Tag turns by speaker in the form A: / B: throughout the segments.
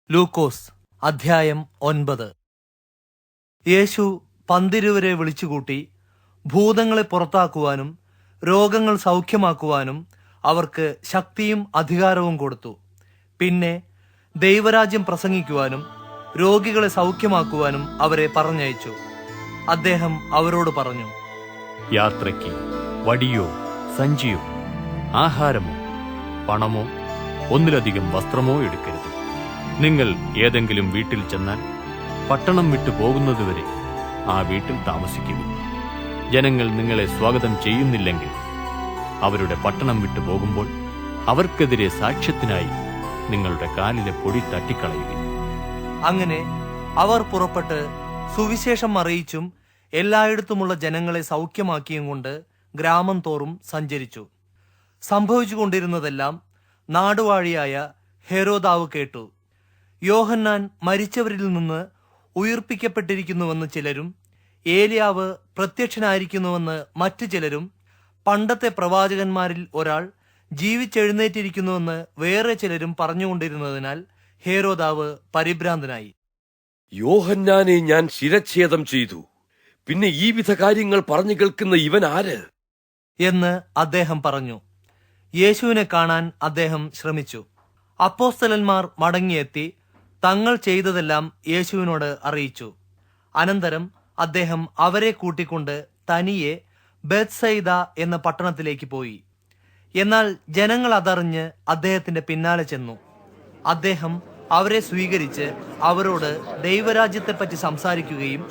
A: ലൂക്കോസ് അധ്യായം 9. യേശു 12 വിളിച്ചുകൂട്ടി ഭൂതങ്ങളെ പുറത്താക്കുവാനും രോഗങ്ങൾ സൗഖ്യമാക്കുവാനും അവർക്ക് ശക്തിയും അധികാരവും കൊടുത്തു. പിന്നെ ദൈവരാജ്യം പ്രസംഗിക്കുവാനും രോഗികളെ സൗഖ്യമാക്കുവാനും അവരെ പറഞ്ഞയച്ചു. അദ്ദേഹം അവരോട് പറഞ്ഞു,
B: യാത്രയ്ക്ക് വടിയോ സഞ്ചിയോ ആഹാരമോ പണമോ ഒന്നിലധികം വസ്ത്രമോ എടുക്കരുത്. നിങ്ങൾ ഏതെങ്കിലും വീട്ടിൽ ചെന്നാൽ പട്ടണം വിട്ടു പോകുന്നതുവരെ ആ വീട്ടിൽ താമസിക്കുവിൻ. ജനങ്ങൾ നിങ്ങളെ സ്വാഗതം ചെയ്യുന്നില്ലെങ്കിൽ അവരുടെ പട്ടണം വിട്ടു പോകുമ്പോൾ അവർക്കെതിരെ സാക്ഷ്യത്തിനായി നിങ്ങളുടെ കാലിലെ പൊടി തട്ടിക്കളയുവിൻ.
A: അങ്ങനെ അവർ പുറപ്പെട്ട് സുവിശേഷം അറിയിച്ചും എല്ലായിടത്തുമുള്ള ജനങ്ങളെ സൗഖ്യമാക്കിയും കൊണ്ട് ഗ്രാമം തോറും സഞ്ചരിച്ചു. സംഭവിച്ചുകൊണ്ടിരുന്നതെല്ലാം നാടുവാഴിയായ ഹെരോദാവ് കേട്ടു. യോഹന്നാൻ മരിച്ചവരിൽ നിന്ന് ഉയിർപ്പിക്കപ്പെട്ടിരിക്കുന്നുവെന്ന് ചിലരും, ഏലിയാവ് പ്രത്യക്ഷനായിരിക്കുന്നുവെന്ന് മറ്റു ചിലരും, പണ്ടത്തെ പ്രവാചകന്മാരിൽ ഒരാൾ ജീവിച്ചെഴുന്നേറ്റിരിക്കുന്നുവെന്ന് വേറെ ചിലരും പറഞ്ഞുകൊണ്ടിരുന്നതിനാൽ ഹെരോദാവ് പരിഭ്രാന്തനായി.
C: യോഹന്നാനെ ഞാൻ ശിരച്ഛേദം ചെയ്തു, പിന്നെ ഈ വിധ കാര്യങ്ങൾ പറഞ്ഞു കേൾക്കുന്ന ഇവൻ ആര്
A: എന്ന് അദ്ദേഹം പറഞ്ഞു. യേശുവിനെ കാണാൻ അദ്ദേഹം ശ്രമിച്ചു. അപ്പോസ്തലന്മാർ മടങ്ങിയെത്തി തങ്ങൾ ചെയ്തതെല്ലാം യേശുവിനോട് അറിയിച്ചു. അനന്തരം അദ്ദേഹം അവരെ കൂട്ടിക്കൊണ്ട് തനിയെ ബേത്സയിദ എന്ന പട്ടണത്തിലേക്ക് പോയി. എന്നാൽ ജനങ്ങൾ അതറിഞ്ഞ് അദ്ദേഹത്തിന്റെ പിന്നാലെ ചെന്നു. അദ്ദേഹം അവരെ സ്വീകരിച്ച് അവരോട് ദൈവരാജ്യത്തെപ്പറ്റി സംസാരിക്കുകയും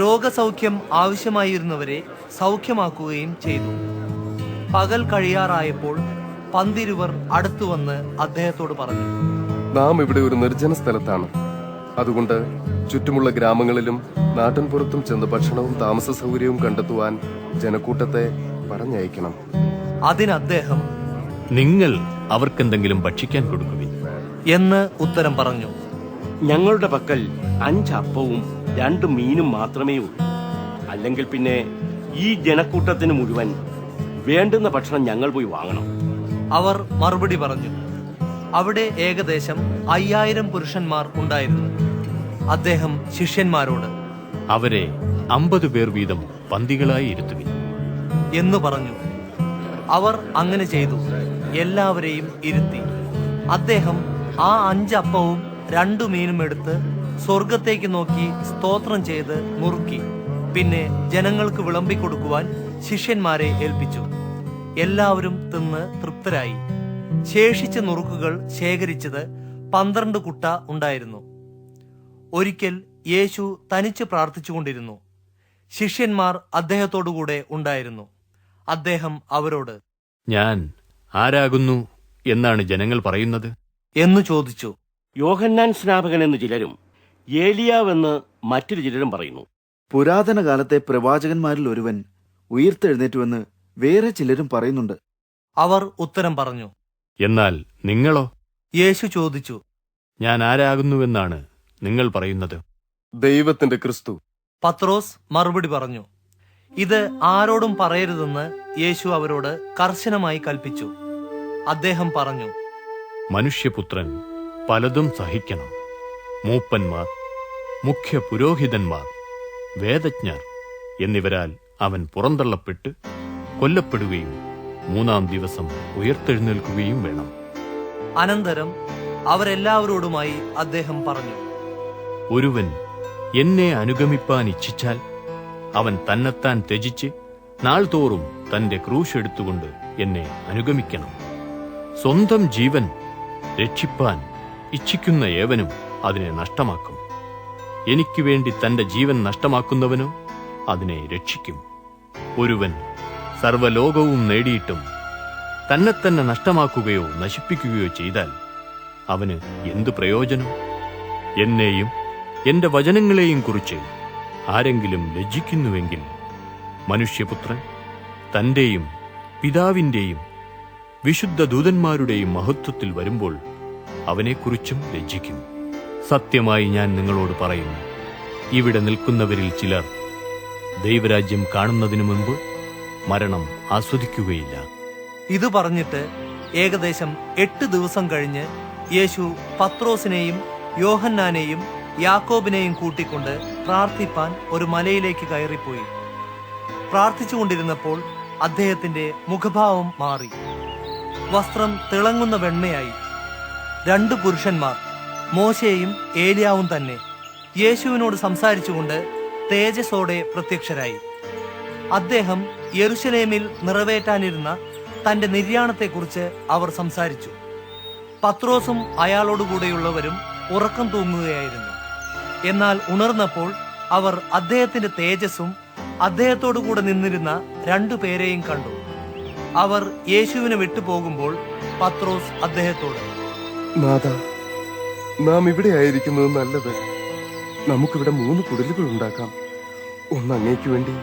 A: രോഗസൗഖ്യം ആവശ്യമായിരുന്നവരെ സൗഖ്യമാക്കുകയും ചെയ്തു. പകൽ കഴിയാറായപ്പോൾ 12 അടുത്തുവന്ന് അദ്ദേഹത്തോട് പറഞ്ഞു,
D: നാം ഇവിടെ ഒരു നിർജ്ജന സ്ഥലത്താണ്. അതുകൊണ്ട് ചുറ്റുമുള്ള ഗ്രാമങ്ങളിലും നാട്ടിൻപുറത്തും ചെന്ന് ഭക്ഷണവും താമസ സൗകര്യവും കണ്ടെത്തുവാൻ ജനക്കൂട്ടത്തെ പറഞ്ഞയക്കണം.
A: അതിന് അദ്ദേഹം,
B: നിങ്ങൾ അവർക്കെന്തെങ്കിലും ഭക്ഷിക്കാൻ കൊടുക്കുവിൻ
A: എന്ന് ഉത്തരം പറഞ്ഞു.
E: ഞങ്ങളുടെ പക്കൽ 5 അപ്പവും 2 മീനും മാത്രമേ ഉള്ളൂ. അല്ലെങ്കിൽ പിന്നെ ഈ ജനക്കൂട്ടത്തിന് മുഴുവൻ വേണ്ടുന്ന ഭക്ഷണം ഞങ്ങൾ പോയി വാങ്ങണം.
A: അവർ മറുപടി പറഞ്ഞു. അവിടെ ഏകദേശം 5000 പുരുഷന്മാർ ഉണ്ടായിരുന്നു. അദ്ദേഹം ശിഷ്യന്മാരോട്,
B: അവരെ 50 പേർ വീതം പന്തികളായി ഇരുത്തുവിൻ
A: എന്നു പറഞ്ഞു. അവർ അങ്ങനെ ചെയ്തു. എല്ലാവരെയും ഇരുത്തി. അദ്ദേഹം ആ 5 അപ്പവും 2 മീനും എടുത്ത് സ്വർഗത്തേക്ക് നോക്കി സ്തോത്രം ചെയ്ത് മുറുക്കി. പിന്നെ ജനങ്ങൾക്ക് വിളമ്പിക്കൊടുക്കുവാൻ ശിഷ്യന്മാരെ ഏൽപ്പിച്ചു. എല്ലാവരും തിന്ന് തൃപ്തരായി. ശേഷിച്ച നുറുക്കുകൾ ശേഖരിച്ചത് 12 കുട്ട ഉണ്ടായിരുന്നു. ഒരിക്കൽ യേശു തനിച്ച് പ്രാർത്ഥിച്ചുകൊണ്ടിരുന്നു. ശിഷ്യന്മാർ അദ്ദേഹത്തോടുകൂടെ ഉണ്ടായിരുന്നു. അദ്ദേഹം അവരോട്,
B: ഞാൻ ആരാകുന്നു എന്നാണ് ജനങ്ങൾ പറയുന്നത്
A: എന്നു ചോദിച്ചു.
E: യോഹന്നാൻ സ്നാപകൻ എന്ന് ചിലരും ഏലിയാവെന്ന് മറ്റൊരു ചിലരും പറയുന്നു.
F: പുരാതന കാലത്തെ പ്രവാചകന്മാരിൽ ഒരുവൻ ഉയിർത്തെഴുന്നേറ്റുവെന്ന് വേറെ ചിലരും പറയുന്നുണ്ട്.
A: അവർ ഉത്തരം പറഞ്ഞു.
B: എന്നാൽ നിങ്ങളോ?
A: യേശു ചോദിച്ചു,
B: ഞാൻ ആരാകുന്നുവെന്നാണ് നിങ്ങൾ പറയുന്നത്?
D: ദൈവത്തിന്റെ ക്രിസ്തു.
A: പത്രോസ് മറുപടി പറഞ്ഞു. ഇത് ആരോടും പറയരുതെന്ന് യേശു അവരോട് കർശനമായി കൽപ്പിച്ചു. അദ്ദേഹം പറഞ്ഞു,
B: മനുഷ്യപുത്രൻ പലതും സഹിക്കണം. മൂപ്പന്മാർ, മുഖ്യ പുരോഹിതന്മാർ, വേദജ്ഞർ എന്നിവരാൽ അവൻ പുറന്തള്ളപ്പെട്ട് കൊല്ലപ്പെടുകയും 3-ാം ദിവസം ഉയർത്തെഴുന്നേൽക്കുകയും വേണം.
A: അനന്തരം അവരെല്ലാവരോടുമായി അദ്ദേഹം പറഞ്ഞു,
B: ഒരുവൻ എന്നെ അനുഗമിപ്പാൻ ഇച്ഛിച്ചാൽ അവൻ തന്നെത്താൻ ത്യജിച്ച് നാൾതോറും തന്റെ ക്രൂശ് എടുത്തുകൊണ്ട് എന്നെ അനുഗമിക്കണം. സ്വന്തം ജീവൻ രക്ഷിപ്പാൻ ഇച്ഛിക്കുന്ന ഏവനും അതിനെ നഷ്ടമാക്കും. എനിക്ക് വേണ്ടി തന്റെ ജീവൻ നഷ്ടമാക്കുന്നവനോ അതിനെ രക്ഷിക്കും. ഒരുവൻ സർവ്വലോകവും നേടിയിട്ടും തന്നെത്തന്നെ നഷ്ടമാക്കുകയോ നശിപ്പിക്കുകയോ ചെയ്താൽ അവന് എന്തു പ്രയോജനം? എന്നെയും എന്റെ വചനങ്ങളെയും കുറിച്ച് ആരെങ്കിലും ലജ്ജിക്കുന്നുവെങ്കിൽ മനുഷ്യപുത്രൻ തന്റെയും പിതാവിന്റെയും വിശുദ്ധ ദൂതന്മാരുടെയും മഹത്വത്തിൽ വരുമ്പോൾ അവനെക്കുറിച്ചും ലജ്ജിക്കും. സത്യമായി ഞാൻ നിങ്ങളോട് പറയുന്നു, ഇവിടെ നിൽക്കുന്നവരിൽ ചിലർ ദൈവരാജ്യം കാണുന്നതിനു മുൻപ് മരണം ആസ്വദിക്കുകയില്ല.
A: ഇത് പറഞ്ഞിട്ട് ഏകദേശം 8 ദിവസം കഴിഞ്ഞ് യേശു പത്രോസിനെയും യോഹന്നാനെയും യാക്കോബിനെയും കൂട്ടിക്കൊണ്ട് പ്രാർത്ഥിപ്പാൻ ഒരു മലയിലേക്ക് കയറിപ്പോയി. പ്രാർത്ഥിച്ചുകൊണ്ടിരുന്നപ്പോൾ അദ്ദേഹത്തിന്റെ മുഖഭാവം മാറി. വസ്ത്രം തിളങ്ങുന്ന വെണ്മയായി. 2 പുരുഷന്മാർ, മോശെയും ഏലിയാവും തന്നെ, യേശുവിനോട് സംസാരിച്ചുകൊണ്ട് തേജസ്സോടെ പ്രത്യക്ഷരായി. അദ്ദേഹം യെരുശലേമിൽ നിറവേറ്റാനിരുന്ന തന്റെ നിര്യാണത്തെക്കുറിച്ച് അവർ സംസാരിച്ചു. പത്രോസും അയാളോടുകൂടെയുള്ളവരും ഉറക്കം തൂങ്ങുകയായിരുന്നു. എന്നാൽ ഉണർന്നപ്പോൾ അവർ അദ്ദേഹത്തിന്റെ തേജസ്സും അദ്ദേഹത്തോടുകൂടെ നിന്നിരുന്ന 2 പേരെയും കണ്ടു. അവർ യേശുവിനെ വിട്ടുപോകുമ്പോൾ പത്രോസ് അദ്ദേഹത്തോട്,
D: നാഥ, നാം ഇവിടെ ആയിരിക്കുന്നത് നല്ലത്. നമുക്കിവിടെ 3 കുടിലുകൾ ഉണ്ടാക്കാം. ഒന്ന് അങ്ങേക്ക് വേണ്ടി,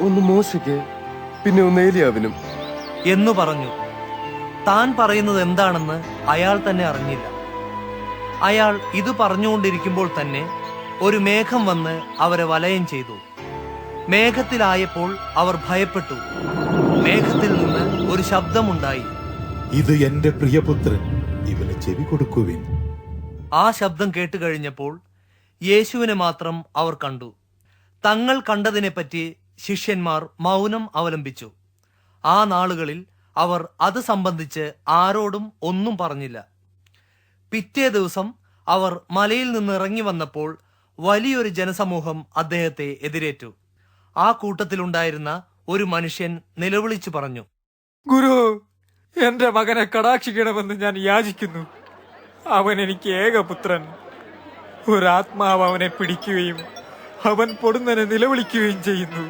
D: ഒന്ന് മോശയ്ക്ക്, പിന്നെ ഒന്ന് ഏലിയാവിനും
A: എന്നു പറഞ്ഞു. താൻ പറയുന്നത് എന്താണെന്ന് അയാൾ തന്നെ അറിഞ്ഞില്ല. അയാൾ ഇത് പറഞ്ഞുകൊണ്ടിരിക്കുമ്പോൾ തന്നെ ഒരു മേഘം വന്ന് അവരെ വലയം ചെയ്തു. മേഘത്തിലായപ്പോൾ അവർ ഭയപ്പെട്ടു. മേഘത്തിൽ നിന്ന് ഒരു ശബ്ദമുണ്ടായി,
G: ഇത് എന്റെ പ്രിയപുത്രൻ, ഇവന് ചെവി കൊടുക്കുവിൻ.
A: ആ ശബ്ദം കേട്ടുകഴിഞ്ഞപ്പോൾ യേശുവിനെ മാത്രം അവർ കണ്ടു. തങ്ങൾ കണ്ടതിനെപ്പറ്റി ശിഷ്യന്മാർ മൗനം അവലംബിച്ചു. ആ നാളുകളിൽ അവർ അത് സംബന്ധിച്ച് ആരോടും ഒന്നും പറഞ്ഞില്ല. പിറ്റേ ദിവസം അവർ മലയിൽ നിന്ന് ഇറങ്ങി വന്നപ്പോൾ വലിയൊരു ജനസമൂഹം അദ്ദേഹത്തെ എതിരേറ്റു. ആ കൂട്ടത്തിലുണ്ടായിരുന്ന ഒരു മനുഷ്യൻ നിലവിളിച്ചു പറഞ്ഞു,
H: ഗുരു, എന്റെ മകനെ കടാക്ഷിക്കണമെന്ന് ഞാൻ യാചിക്കുന്നു. അവൻ എനിക്ക് ഏകപുത്രൻ. ഒരാത്മാവ് അവനെ പിടിക്കുകയും അവൻ പൊടുന്നനെ നിലവിളിക്കുകയും ചെയ്യുന്നു.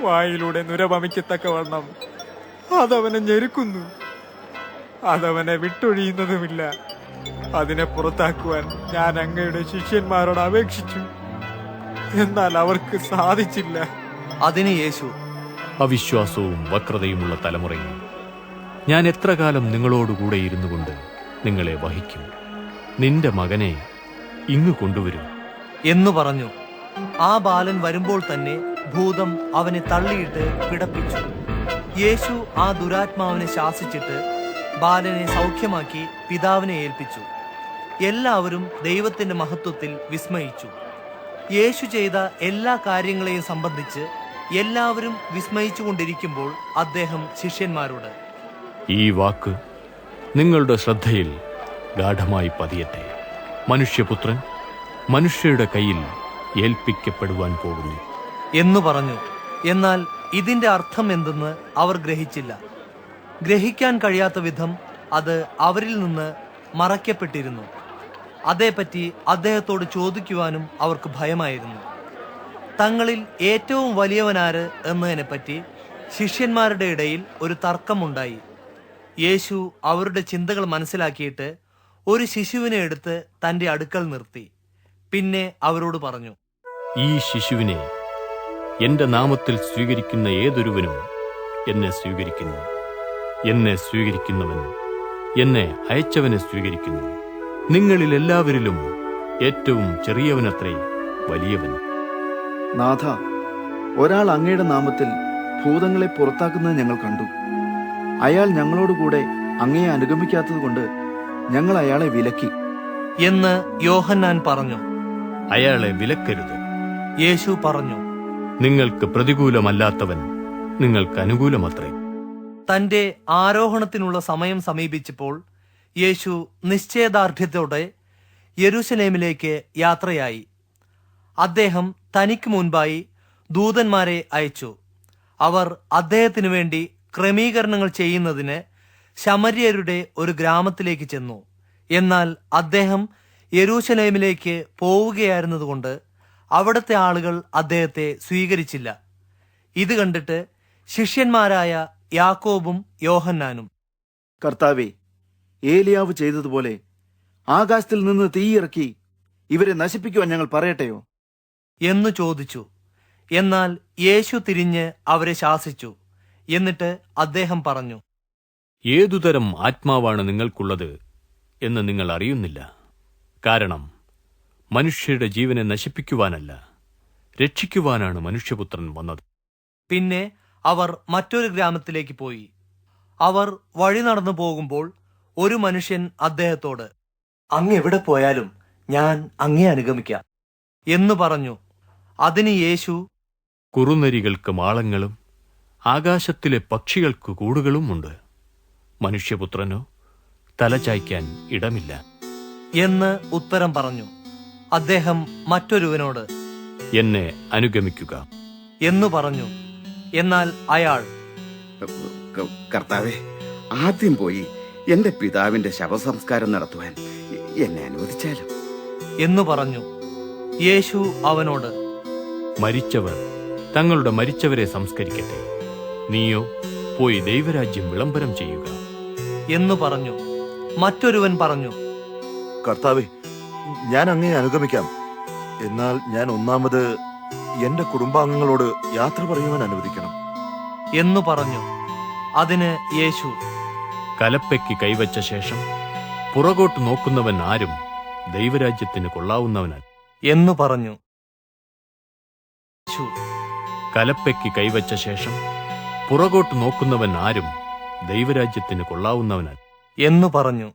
H: വായിലൂടെ നുരവമിക്കത്തക്കവണ്ണം അതവനെ ഞെരുക്കുന്നു. അതവനെ വിട്ടൊഴിയുന്നതുമില്ല. അതിനെ പുറത്താക്കുവാൻ ഞാൻ അങ്ങയുടെ ശിഷ്യന്മാരോട് അപേക്ഷിച്ചു, എന്നാൽ അവർക്ക് സാധിച്ചില്ല.
A: അതിന് യേശു,
B: അവിശ്വാസവും വക്രതയുമുള്ള തലമുറയും, ഞാൻ എത്ര കാലം നിങ്ങളോടുകൂടെ ഇരുന്നു കൊണ്ട് നിങ്ങളെ വഹിക്കും. നിന്റെ മകനെ ഇങ്ങു കൊണ്ടുവരും
A: എന്നു പറഞ്ഞു. ആ ബാലൻ വരുമ്പോൾ തന്നെ ഭൂതം അവനെ തള്ളിയിട്ട് പിടപ്പിച്ചു. യേശു ആ ദുരാത്മാവിനെ ശാസിച്ചിട്ട് ബാലനെ സൗഖ്യമാക്കി പിതാവിനെ ഏൽപ്പിച്ചു. എല്ലാവരും ദൈവത്തിന്റെ മഹത്വത്തിൽ വിസ്മയിച്ചു. യേശു ചെയ്ത എല്ലാ കാര്യങ്ങളെയും സംബന്ധിച്ച് എല്ലാവരും വിസ്മയിച്ചുകൊണ്ടിരിക്കുമ്പോൾ അദ്ദേഹം ശിഷ്യന്മാരോട്,
B: ഈ വാക്ക് നിങ്ങളുടെ ശ്രദ്ധയിൽ ഗാഠമായി പതിയട്ടെ. മനുഷ്യപുത്രൻ മനുഷ്യരുടെ കയ്യിൽ ഏൽപ്പിക്കപ്പെടുവാൻ പോകുന്നു
A: എന്നു പറഞ്ഞു. എന്നാൽ ഇതിന്റെ അർത്ഥം എന്തെന്ന് അവർ ഗ്രഹിച്ചില്ല. ഗ്രഹിക്കാൻ കഴിയാത്ത വിധം അത് അവരിൽ നിന്ന് മറയ്ക്കപ്പെട്ടിരുന്നു. അതേപ്പറ്റി അദ്ദേഹത്തോട് ചോദിക്കുവാനും അവർക്ക് ഭയമായിരുന്നു. തങ്ങളിൽ ഏറ്റവും വലിയവനാര് എന്നതിനെപ്പറ്റി ശിഷ്യന്മാരുടെ ഇടയിൽ ഒരു തർക്കമുണ്ടായി. യേശു അവരുടെ ചിന്തകൾ മനസ്സിലാക്കിയിട്ട് ഒരു ശിശുവിനെ എടുത്ത് തന്റെ അടുക്കൽ നിർത്തി. പിന്നെ അവരോട് പറഞ്ഞു,
B: ഈ ശിശുവിനെ എന്റെ നാമത്തിൽ സ്വീകരിക്കുന്ന ഏതൊരുവനും എന്നെ സ്വീകരിക്കുന്നു. എന്നെ സ്വീകരിക്കുന്നവൻ എന്നെ അയച്ചവനെ സ്വീകരിക്കുന്നു. നിങ്ങളിൽ എല്ലാവരിലും ഏറ്റവും ചെറിയവനത്രേ വലിയവൻ.
F: നാഥ, ഒരാൾ അങ്ങയുടെ നാമത്തിൽ ഭൂതങ്ങളെ പുറത്താക്കുന്നത് ഞങ്ങൾ കണ്ടു. അയാൾ ഞങ്ങളോടുകൂടെ അങ്ങയെ അനുഗമിക്കാത്തതുകൊണ്ട് ഞങ്ങൾ അയാളെ വിലക്കി
A: എന്ന് യോഹന്നാൻ പറഞ്ഞു.
B: അയാളെ വിലക്കരുത്.
A: യേശു പറഞ്ഞു,
B: നിങ്ങൾക്ക് പ്രതികൂലമല്ലാത്തവൻ നിങ്ങൾക്ക് അനുകൂലമത്രേ.
A: തന്റെ ആരോഹണത്തിനുള്ള സമയം സമീപിച്ചപ്പോൾ യേശു നിശ്ചയദാർഢ്യത്തോടെ യെരൂശലേമിലേക്ക് യാത്രയായി. അദ്ദേഹം തനിക്ക് മുൻപായി ദൂതന്മാരെ അയച്ചു. അവർ അദ്ദേഹത്തിനു വേണ്ടി ക്രമീകരണങ്ങൾ ചെയ്യുന്നതിന് ശമര്യരുടെ ഒരു ഗ്രാമത്തിലേക്ക് ചെന്നു. എന്നാൽ അദ്ദേഹം യെരൂശലേമിലേക്ക് പോവുകയായിരുന്നതുകൊണ്ട് അവിടുത്തെ ആളുകൾ അദ്ദേഹത്തെ സ്വീകരിച്ചില്ല. ഇത് കണ്ടിട്ട് ശിഷ്യന്മാരായ യാക്കോബും യോഹന്നാനും,
F: കർത്താവേ, ഏലിയാവ് ചെയ്തതുപോലെ ആകാശത്തിൽ നിന്ന് തീയിറക്കി ഇവരെ നശിപ്പിക്കുവാൻ ഞങ്ങൾ പറയട്ടെയോ
A: എന്ന് ചോദിച്ചു. എന്നാൽ യേശു തിരിഞ്ഞ് അവരെ ശാസിച്ചു. എന്നിട്ട് അദ്ദേഹം പറഞ്ഞു,
B: ഏതുതരം ആത്മാവാണ് നിങ്ങൾക്കുള്ളത് എന്ന് നിങ്ങൾ അറിയുന്നില്ല. കാരണം മനുഷ്യരുടെ ജീവനെ നശിപ്പിക്കുവാനല്ല, രക്ഷിക്കുവാനാണ് മനുഷ്യപുത്രൻ വന്നത്.
A: പിന്നെ അവർ മറ്റൊരു ഗ്രാമത്തിലേക്ക് പോയി. അവർ വഴി നടന്നു പോകുമ്പോൾ ഒരു മനുഷ്യൻ അദ്ദേഹത്തോട്, അങ്ങ് എവിടെ പോയാലും ഞാൻ അങ്ങേ അനുഗമിക്കാം എന്നു പറഞ്ഞു. അതിന് യേശു,
B: കുറുനരികൾക്ക് മാളങ്ങളും ആകാശത്തിലെ പക്ഷികൾക്ക് കൂടുകളും ഉണ്ട്. മനുഷ്യപുത്രനോ തലചായ്ക്കാൻ ഇടമില്ല
A: എന്ന് ഉത്തരം പറഞ്ഞു. അദ്ദേഹം മറ്റൊരുവനോട്
B: എന്നെ അനുഗമിക്കുക.
A: എന്നു പറഞ്ഞു. എന്നാൽ അയാൾ,
I: കർത്താവെ, ആദ്യം പോയി എന്റെ പിതാവിന്റെ ശവസംസ്കാരം നടത്തുവാൻ എന്നെ അനുവദിച്ചാലും
A: എന്നു പറഞ്ഞു. യേശു അവനോട്,
B: മരിച്ചവർ തങ്ങളുടെ മരിച്ചവരെ സംസ്കരിക്കട്ടെ, നീയോ പോയി ദൈവരാജ്യം വിളംബരം ചെയ്യുക
A: എന്നു പറഞ്ഞു. മറ്റൊരുവൻ പറഞ്ഞു,
J: കർത്താവെ, ഞാൻ അങ്ങയെ അനുഗമിക്കാം. എന്നാൽ ഞാൻ ഒന്നാമത് എന്റെ കുടുംബാംഗങ്ങളോട് യാത്ര പറയുവാൻ അനുവദിക്കണം.
A: എന്നു പറഞ്ഞു. അതിന് യേശു,
B: കലപ്പയ്ക്ക് കൈവച്ച ശേഷം പുറകോട്ട് നോക്കുന്നവൻ ആരും ദൈവരാജ്യത്തിന് കൊള്ളാവുന്നവനല്ല
A: എന്നു പറഞ്ഞു. യേശു,
B: കലപ്പയ്ക്ക് കൈവച്ച ശേഷം പുറകോട്ട് നോക്കുന്നവൻ ആരും ദൈവരാജ്യത്തിന് കൊള്ളാവുന്നവനല്ല
A: എന്നു പറഞ്ഞു.